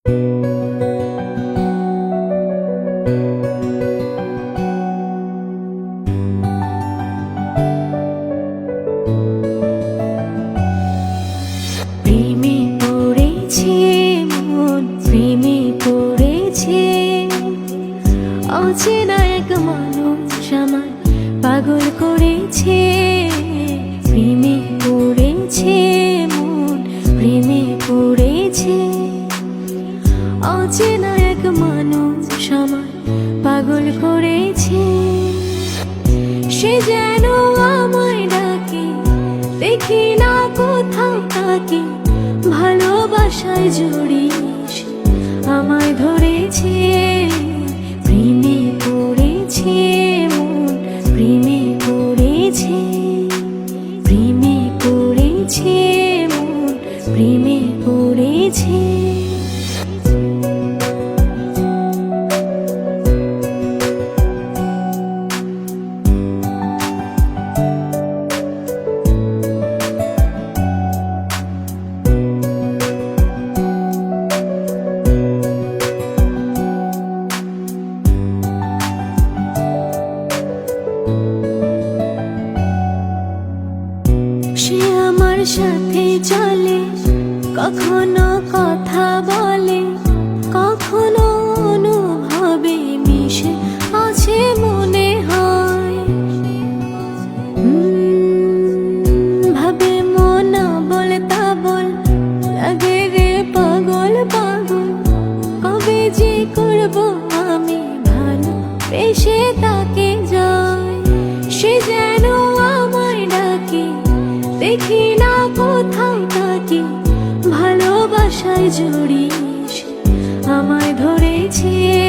প্রেমে পড়েছে মন, প্রেমে পড়েছে অচেনা এক মানুষ আমায় পাগল করেছে। প্রেমে পড়েছে মন, প্রেমে পড়েছে অচেনা এক মানুষ আমায় পাগল করেছে। সে যেন আমায় ডাকে, দেখি না কোথাও তাকে, ভালোবাসায় জড়িয়ে আমায় ধরেছে। প্রেমে পড়েছে মন, প্রেমে পড়েছে, প্রেমে পড়েছে মন, প্রেমে পড়েছে। সে আমার সাথে চলে, কখনো কথা বলে, কখনো অনুভবে মিশে আছে মনে হয়। ভাবে মন বলে তা বল, লাগে রে পাগল পাগল। কবে যে করবো আমি ভালো বেশে তাকে যাই। সে যেন আমায় ডাকে, দেখি না কোথাও তাকে, ভালোবাসায় জড়িয়ে আমায় ধরেছে।